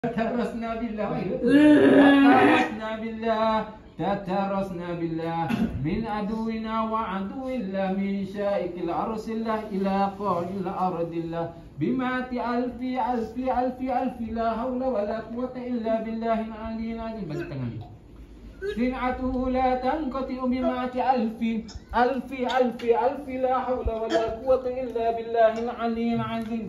تترسنا بالله تترسنا بالله من عدونا وعدو الله من شائك العرس الله إلى قاع الأرض الله بمات ألف ألف ألف ألف لا حول ولا قوة إلا بالله العلي العظيم. Bagi tangan dia. صنعته لا تنقطع بمات ألف ألف ألف ألف لا حول ولا قوة إلا بالله العلي العظيم.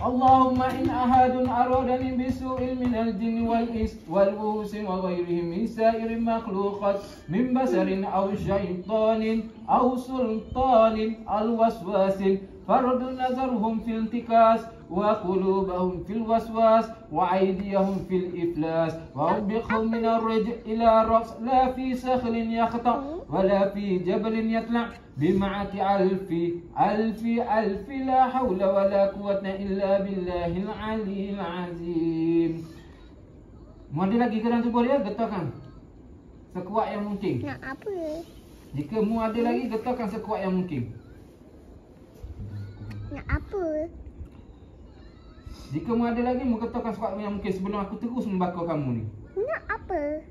اللهم إن أحد أرادني بسوء من الجن والإنس والأنس وغيرهم من سائر المخلوقات من بشر أو شيطان أو سلطان الوسواس فرد نظرهم في الانتكاس وقلوبهم في الوسواس وأيديهم في الإفلاس وأوبقهم من الرجع إلى الرأس لا في صخر يخطأ ولا في جبل يطلع بمعة ألف ألف ألف لا حول ولا قوة إلا بالله العلي العظيم. Mau ada lagi ke dalam tubuh dia? Getarkan sekuat yang mungkin. Nak apa? Jika mu ada lagi, getarkan sekuat yang mungkin. Nak apa? Jika mu ada lagi, mu getarkan sekuat yang mungkin sebelum aku terus membakar kamu ni. Nak apa?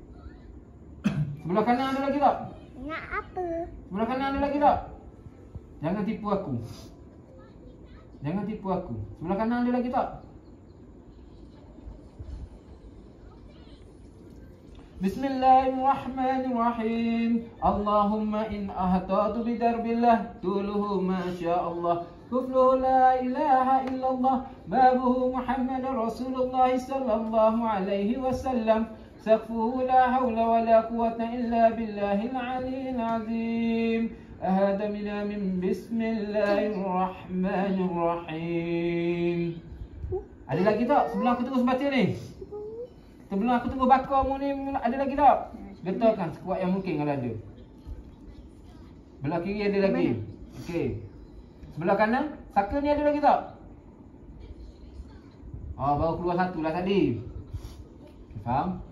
Sebelah kanan ada lagi tak? Nak apa? Sebelah kanan ada lagi tak? Jangan tipu aku. Jangan tipu aku. Sebelah kanan ada lagi tak? Bismillahirrahmanirrahim. Allahumma in ahtatu bidarbillah tuluhu ma sya Allah. Kufluhu la ilaha illallah. Babuhu Muhammad Rasulullah sallallahu alaihi wasallam. سقفه لا حول ولا قوة إلا بالله العلي العظيم. هذا من بسم الله الرحمن الرحيم. Ada lagi tak? Sebelum aku terus baca ni. Sebelum aku terus bakar mu ni, ada lagi tak? Getarkan sekuat yang mungkin kalau ada. Belah kiri ada lagi. Okey. Sebelah kanan, saka ni ada lagi tak? Baru keluar satu lah tadi. Faham?